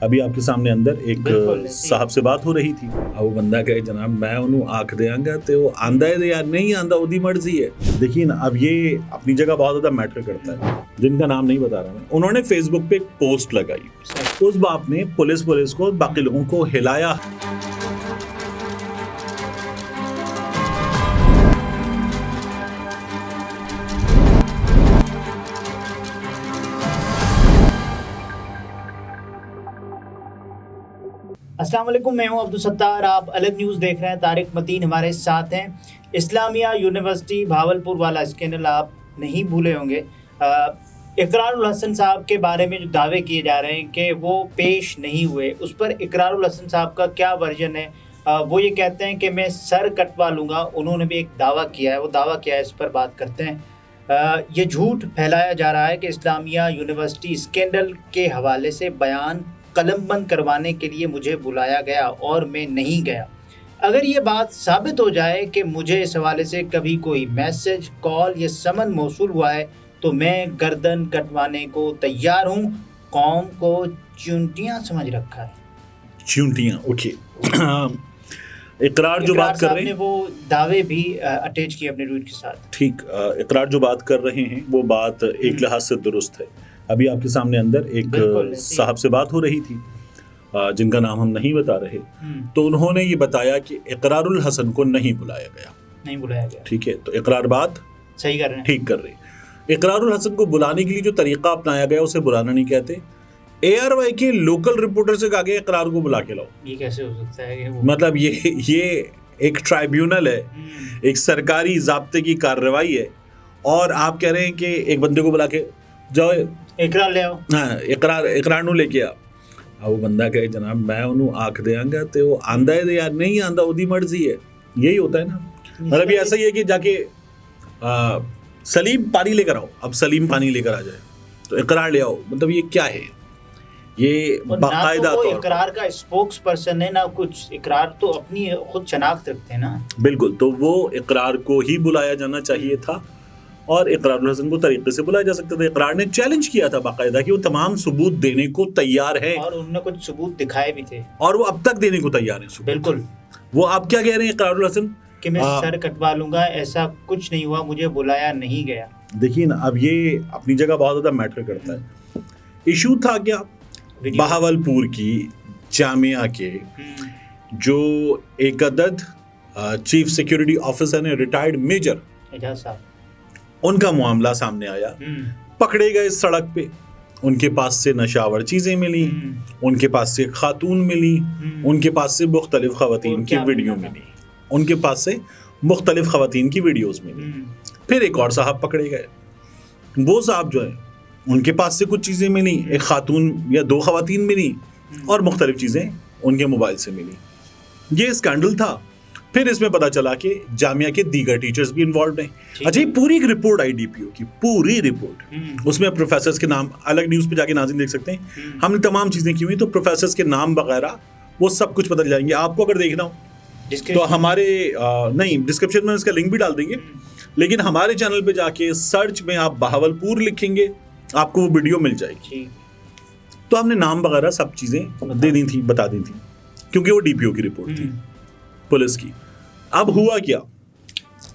ابھی آپ کے سامنے اندر ایک صاحب سے بات ہو رہی تھی. اب وہ بندہ کہے جناب میں انہوں آنکھ دیا گا تو وہ آندہ ہے یا نہیں آندہ وہ مرضی ہے. دیکھیے نا اب یہ اپنی جگہ بہت زیادہ میٹر کرتا ہے. جن کا نام نہیں بتا رہا میں, انہوں نے فیس بک پہ ایک پوسٹ لگائی. اس باپ نے پولیس کو باقی لوگوں کو ہلایا. السلام علیکم, میں ہوں عبدالستار, آپ الگ نیوز دیکھ رہے ہیں. طارق متین ہمارے ساتھ ہیں. اسلامیہ یونیورسٹی بھاولپور والا اسکینڈل آپ نہیں بھولے ہوں گے. اقرار الحسن صاحب کے بارے میں جو دعوے کیے جا رہے ہیں کہ وہ پیش نہیں ہوئے, اس پر اقرار الحسن صاحب کا کیا ورژن ہے؟ وہ یہ کہتے ہیں کہ میں سر کٹوا لوں گا. انہوں نے بھی ایک دعویٰ کیا ہے, وہ دعویٰ کیا ہے اس پر بات کرتے ہیں. یہ جھوٹ پھیلایا جا رہا ہے کہ اسلامیہ یونیورسٹی اسکینڈل کے حوالے سے بیان قلم بند کروانے کے لیے مجھے بلایا گیا اور میں نہیں گیا. اگر یہ بات ثابت ہو جائے کہ مجھے اس حوالے سے کبھی کوئی میسج, کال یا سمن موصول ہوا ہے تو میں گردن کٹوانے کو تیار ہوں. قوم کو چونٹیاں سمجھ رکھا ہے. چونٹیاں, اوکے. اقرار جو بات کر رہے ہیں وہ دعوے بھی اٹیچ کیے اپنے ٹویٹ کے ساتھ. ٹھیک, اقرار جو بات کر رہے ہیں وہ بات ایک لحاظ سے درست ہے. ابھی آپ کے سامنے اندر ایک صاحب سے بات ہو رہی تھی جن کا نام ہم نہیں بتا رہے, تو انہوں نے یہ بتایا کہ اقرار الحسن کو نہیں بلایا گیا. ٹھیک ہے, تو اقرار بات صحیح کر رہے ہیں, ٹھیک کر رہے. اقرار الحسن کو بلانے کے لیے جو طریقہ اپنایا گیا اسے بلانا نہیں کہتے. ARY کے لوکل رپورٹر سے کہا گیا اقرار کو بلا کے لاؤ. یہ کیسے ہو سکتا ہے؟ مطلب یہ ایک ٹرائیبیونل ہے, ایک سرکاری ضابطے کی کارروائی ہے, اور آپ کہہ رہے ہیں کہ ایک بندے کو بلا کے جاؤ اقرار لے آؤ. ہاں, اقرار نو لے کے آ. اب وہ بندہ کہے جناب میں انہوں آنکھ دیا گا تو وہ آندہ ہے یا نہیں آندہ وہ مرضی ہے. یہی ہوتا ہے نا. مطلب یہ ایسا ہی ہے کہ جا کے سلیم پانی لے کر آؤ, اب سلیم پانی لے کر آ جائے تو اقرار لے آؤ. مطلب یہ کیا ہے؟ یہ باقاعدہ طور پر اقرار کا اسپوکس پرسن ہے نہ کچھ. اقرار تو اپنی خود شناخت رکھتے ہیں نا. بالکل, تو وہ اقرار کو ہی بلایا جانا چاہیے تھا اور اقرار الحسن کو طریقے سے بلایا جا سکتا تھا. اقرار نے چیلنج کیا تھا باقاعدہ کہ وہ تمام ثبوت دینے کو تیار ہے, اور انہوں نے کچھ ثبوت دکھائے بھی تھے, اور وہ اب تک دینے کو تیار ہیں. بالکل. وہ آپ کیا کہہ رہے ہیں اقرار الحسن کہ میں سر کٹوا لوں گا, ایسا کچھ نہیں ہوا, مجھے بلایا نہیں گیا. دیکھیے نا اب یہ اپنی جگہ بہت زیادہ میٹر کرتا ہے. ایشو تھا کیا بہاولپور کی جامعہ کے جو ایک عدد چیف سیکیورٹی آفیسر نے ریٹائرڈ میجر اعجاز صاحب, ان کا معاملہ سامنے آیا. پکڑے گئے سڑک پہ, ان کے پاس سے نشاور چیزیں ملی, ان کے پاس سے خاتون ملی, ان کے پاس سے مختلف خواتین کی ویڈیو ملی, ان کے پاس سے مختلف خواتین کی ویڈیوز ملی. پھر ایک اور صاحب پکڑے گئے. وہ صاحب جو ہیں ان کے پاس سے کچھ چیزیں ملی, ایک خاتون یا 2 خواتین ملی, اور مختلف چیزیں ان کے موبائل سے ملی. یہ اسکینڈل تھا. پھر اس میں پتا چلا کہ جامعہ کے دیگر ٹیچرز بھی انوالوڈ ہیں. اچھا, یہ پوری ایک رپورٹ آئی DPO کی, پوری رپورٹ. اس میں پروفیسرز کے نام الگ نیوز پہ جا کے ناظرین دیکھ سکتے ہیں. ہم نے تمام چیزیں کی ہوئی, تو پروفیسرز کے نام وغیرہ وہ سب کچھ پتہ جائیں گے. آپ کو اگر دیکھنا ہو تو ہمارے نہیں ڈسکرپشن میں اس کا لنک بھی ڈال دیں گے, لیکن ہمارے چینل پہ جا کے سرچ میں آپ بہاولپور لکھیں گے, آپ کو وہ ویڈیو مل جائے گی. تو ہم نے نام وغیرہ سب چیزیں دے دی تھیں, بتا دی تھیں, کیونکہ وہ DPO کی رپورٹ تھی پولیس کی. اب ہوا کیا,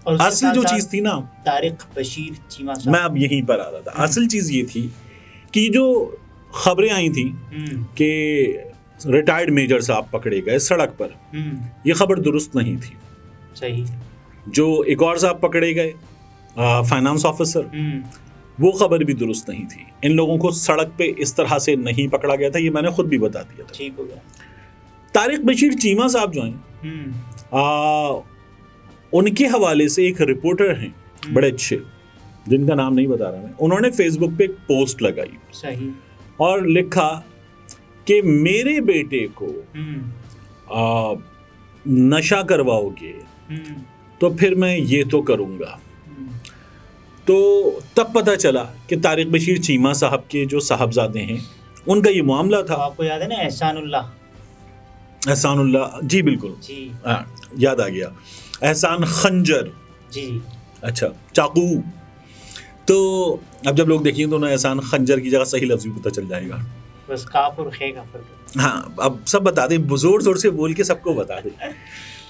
اصل جو چیز تھی نا طارق بشیر چیمہ صاحب, میں اب یہیں پر آ رہا تھا. اصل چیز یہ تھی کہ جو خبریں آئی تھیں کہ ریٹائرڈ میجر صاحب پکڑے گئے سڑک پر, یہ خبر درست نہیں تھی. صحیح. جو ایک اور صاحب پکڑے گئے فائنانس آفیسر, وہ خبر بھی درست نہیں تھی. ان لوگوں کو سڑک پہ اس طرح سے نہیں پکڑا گیا تھا, یہ میں نے خود بھی بتا دیا تھا. ٹھیک ہو گیا. طارق بشیر چیمہ صاحب جو ہیں ان کے حوالے سے ایک رپورٹر ہیں بڑے اچھے, جن کا نام نہیں بتا رہا میں, انہوں نے فیس بک پہ ایک پوسٹ لگائی. صحیح. اور لکھا کہ میرے بیٹے کو نشہ کرواؤ گے تو پھر میں یہ تو کروں گا. تو تب پتہ چلا کہ طارق بشیر چیمہ صاحب کے جو صاحبزادے ہیں ان کا یہ معاملہ تھا. آپ کو یاد ہے نا احسان اللہ, جی بالکل, جی یاد آ گیا. احسان خنجر, جی اچھا, چاقو. تو اب جب لوگ دیکھیں تو انہیں احسان خنجر کی جگہ صحیح لفظ بھی پتہ چل جائے گا. بس کاف اور خے کا فرق. ہاں اب سب بتا دیں, زور زور سے بول کے سب کو بتا دیں.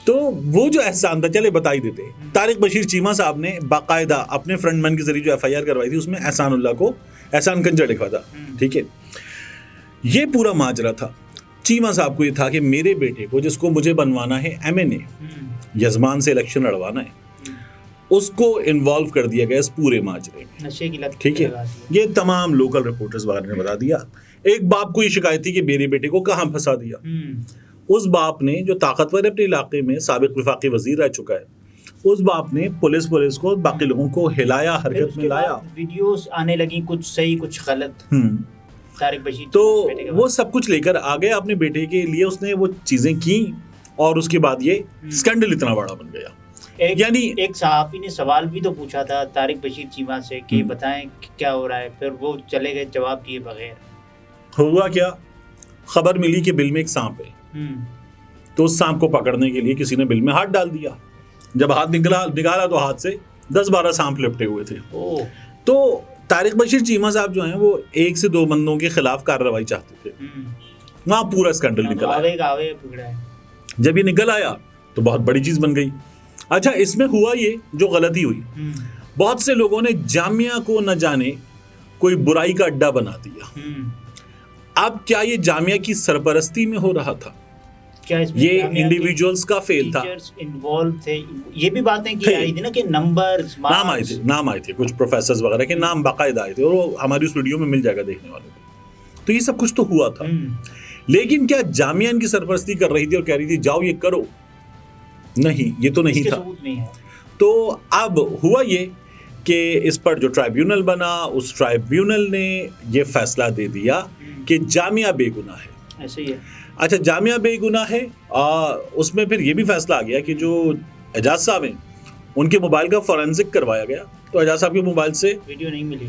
تو وہ جو احسان تھا, چلے بتا ہی دیتے. طارق بشیر چیمہ صاحب نے باقاعدہ اپنے فرنٹ مین کے ذریعے جو ایف آئی آر کروائی تھی, اس میں احسان اللہ کو احسان کنجر لکھا تھا. ٹھیک ہے, یہ پورا ماجرا تھا. چیمہ صاحب کو یہ تھا کہ میرے بیٹے کو, جس کو مجھے بنوانا ہے MNA, یزمان سے الیکشن لڑوانا ہے, اس کو انوالو کر دیا گیا اس پورے ماجرے میں. ٹھیک ہے, یہ تمام لوکل رپورٹرز وغیرہ نے بتا دیا. ایک باپ کو یہ شکایت تھی کہ میرے بیٹے کو کہاں پھنسا دیا. اس باپ نے, جو طاقتور اپنے علاقے میں سابق وفاقی وزیر رہ چکا ہے, اس باپ نے پولیس کو باقی لوگوں کو ہلایا, حرکت میں لایا. ویڈیوز آنے لگی, کچھ صحیح کچھ غلط. طارق بشیر تو وہ سب کچھ لے کر آ گیا اپنے بیٹے کے لیے, اس نے وہ چیزیں کی اور اس کے بعد یہ اسکینڈل اتنا بڑا بن گیا. یعنی ایک صحافی نے سوال بھی تو پوچھا تھا طارق بشیر چیمہ سے کہ بتائیں کیا ہو رہا ہے, پھر وہ چلے گئے جواب دیے بغیر. ہوا کیا, خبر ملی کہ بل میں ایک سانپ ہے, تو اس سانپ کو پکڑنے کے لیے کسی نے بل میں ہاتھ ڈال دیا. جب ہاتھ نکالا تو ہاتھ سے 10-12 سانپ لپٹے ہوئے تھے. تو طارق بشیر چیمہ صاحب جو ہیں وہ 1 سے 2 بندوں کے خلاف کارروائی چاہتے تھے. وہاں پورا اسکینڈل نکل آیا. جب یہ نکل آیا تو بہت بڑی چیز بن گئی. اچھا, اس میں ہوا یہ جو غلطی ہوئی, بہت سے لوگوں نے جامعہ کو نہ جانے کوئی برائی کا اڈا بنا دیا. اب کیا یہ جامعہ کی سرپرستی میں ہو رہا تھا, یہ انڈیویجولز کا فیل تھا؟ یہ بھی باتیں کی آئی تھی نا کہ نام آئے تھے کچھ پروفیسرز وغیرہ کے نام باقاعدہ آئے تھے, اور وہ ہماری اس ویڈیو میں مل جائے گا دیکھنے والوں کو. تو یہ سب کچھ تو ہوا تھا, لیکن کیا جامعہ ان کی سرپرستی کر رہی تھی اور کہہ رہی تھی جاؤ یہ کرو؟ نہیں, یہ تو نہیں تھا. تو اب ہوا یہ کہ اس پر جو ٹرائیبیونل بنا, اس ٹرائیبیونل نے یہ فیصلہ دے دیا کہ جامعہ بے گناہ ہے. ایسے ہی ہے. اچھا, جامعہ بے گناہ ہے. اس میں پھر یہ بھی فیصلہ آ گیا کہ جو اعجاز صاحب ہیں ان کے موبائل کا فورینسک کروایا گیا, تو اعجاز صاحب کے موبائل سے ویڈیو نہیں ملی.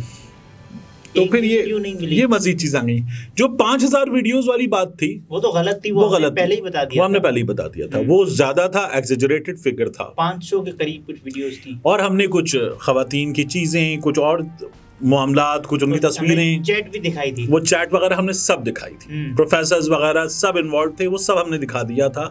تو پھر یہ مزید چیز آ گئی. جو 5000 ویڈیوز والی بات تھی وہ تو غلط تھی, وہ غلط پہلے ہی بتا دیا, وہ ہم نے پہلے ہی بتا دیا تھا. وہ زیادہ تھا, ایگزیجریٹڈ فگر تھا, 500 کے قریب کچھ ویڈیوز تھی. اور ہم نے کچھ خواتین کی چیزیں, کچھ اور معاملات, کچھ ان کی تصویریں, چیٹ بھی دکھائی تھی, وہ چیٹ وغیرہ ہم نے سب دکھائی تھی. پروفیسرز وغیرہ سب انوالو تھے, وہ سب ہم نے دکھا دیا تھا.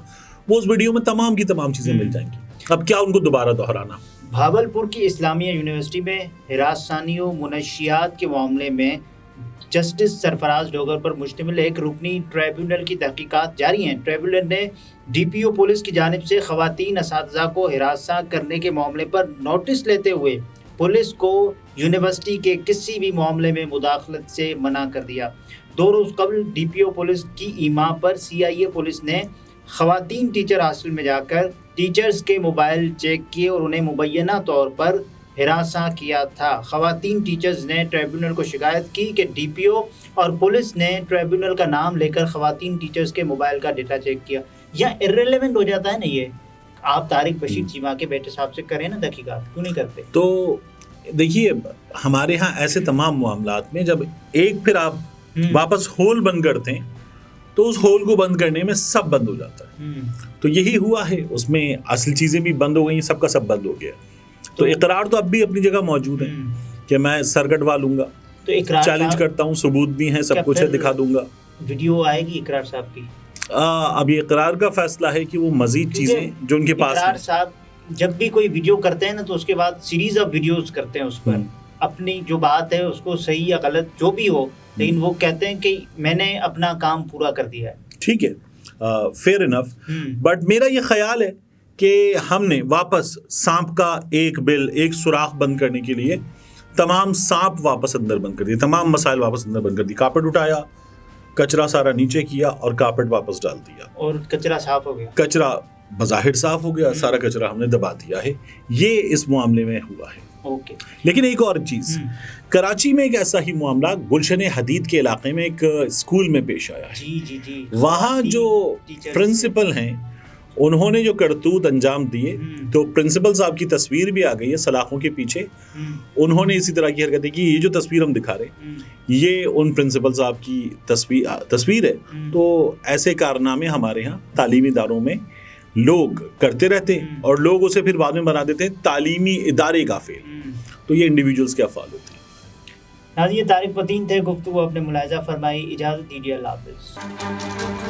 وہ اس ویڈیو میں تمام کی تمام چیزیں مل جائیں گی. اب کیا ان کو دوبارہ دہرانا. بھاولپور کی اسلامیہ یونیورسٹی میں ہراسانی و منشیات کے معاملے میں جسٹس سرفراز ڈوگر پر مشتمل ایک رکنی ٹریبیونل کی تحقیقات جاری ہیں. ٹریبیونل نے DPO پولیس کی جانب سے خواتین اساتذہ کو ہراساں کرنے کے معاملے پر نوٹس لیتے ہوئے پولیس کو یونیورسٹی کے کسی بھی معاملے میں مداخلت سے منع کر دیا. 2 روز قبل DPO پولیس کی ایما پر CIA پولیس نے خواتین ٹیچر ہاسٹل میں جا کر ٹیچرز کے موبائل چیک کیے اور انہیں مبینہ طور پر ہراساں کیا تھا. خواتین ٹیچرز نے ٹریبیونل کو شکایت کی کہ DPO اور پولیس نے ٹریبیونل کا نام لے کر خواتین ٹیچرز کے موبائل کا ڈیٹا چیک کیا. یا irrelevant ہو جاتا ہے نا یہ. آپ طارق بشیر چیمہ کے بیٹے صاحب سے کریں نا تحقیقات, کیوں نہیں کرتے؟ تو دیکھیے, ہمارے ہاں ایسے تمام معاملات میں جب ایک پھر آپ واپس ہول بند کرتے ہیں تو اس ہول کو بند کرنے میں سب بند ہو جاتا ہے. تو یہی ہوا ہے, اس میں اصل چیزیں بھی بند ہو گئی, سب کا سب بند ہو گیا. تو اقرار تو اب بھی اپنی جگہ موجود ہے کہ میں سر کٹوا لوں گا, تو اقرار چیلنج کرتا ہوں, ثبوت بھی ہیں, سب کچھ ہے, دکھا دوں گا. ویڈیو آئے گی اقرار صاحب کی؟ اب یہ اقرار کا فیصلہ ہے کہ وہ مزید چیزیں جو ان کے پاس ہیں. اقرار صاحب جب بھی کوئی ویڈیو کرتے ہیں نا تو اس کے بعد سیریز آف ویڈیوز کرتے ہیں, اس پر اپنی جو بات ہے اس کو صحیح یا غلط جو بھی ہو, لیکن وہ کہتے ہیں کہ میں نے اپنا کام پورا کر دیا ہے. ٹھیک ہے, فیئر انف. بٹ میرا یہ خیال ہے کہ ہم نے واپس سانپ کا ایک بل, ایک سوراخ بند کرنے کے لیے تمام سانپ واپس اندر بند کر دیے, تمام مسائل واپس اندر بند کر دی. کارپیٹ اٹھایا, کچرا سارا نیچے کیا اور کارپیٹ واپس ڈال دیا, اور کچرا صاف ہو گیا. کچرا بظاہر صاف ہو گیا, سارا کچرا ہم نے دبا دیا ہے. یہ اس معاملے میں ہوا ہے. لیکن ایک اور چیز, کراچی میں ایک ایسا ہی معاملہ گلشن حدید کے علاقے میں ایک اسکول میں پیش آیا ہے. وہاں جو پرنسپل ہیں انہوں نے جو کرتوت انجام دیے, تو پرنسپل صاحب کی تصویر بھی آ گئی ہے سلاخوں کے پیچھے. انہوں نے اسی طرح کی حرکتیں کی. یہ جو تصویر ہم دکھا رہے یہ ان پرنسپل صاحب کی تصویر ہے. تو ایسے کارنامے ہمارے ہاں تعلیمی اداروں میں لوگ کرتے رہتے ہیں اور لوگ اسے پھر بعد میں بنا دیتے ہیں تعلیمی ادارے کا فیل. تو یہ انڈیویجولز کے افعال ہوتے ہیں. ناظرین یہ طارق متین تھے، گفتگو اپنے ملاحظہ فرمائی، اجازت دیجیے، اللہ حافظ.